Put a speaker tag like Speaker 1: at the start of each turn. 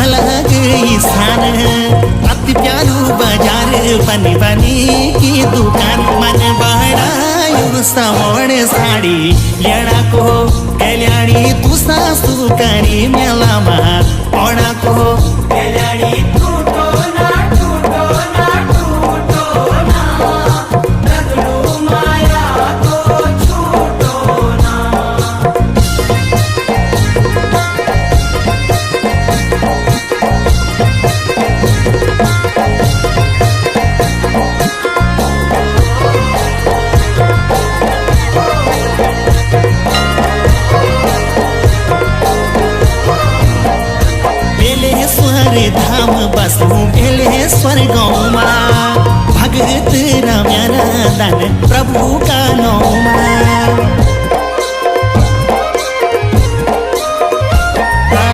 Speaker 1: अलग ही स्थान। अति प्यारू बाजार बनी बनी की दुकान। मन बहड़ायु समोण साड़ी लेना को कल्याणी तू सासू करी मेला महा ओणा को कल्याणी टूटो ना टूटो ना टूटो ना रगड़ू माया को छूटो ना। बेलेश्वर धाम बसू बेलेश्वर गौमा भगत रम्या दान प्रभु का नौमा।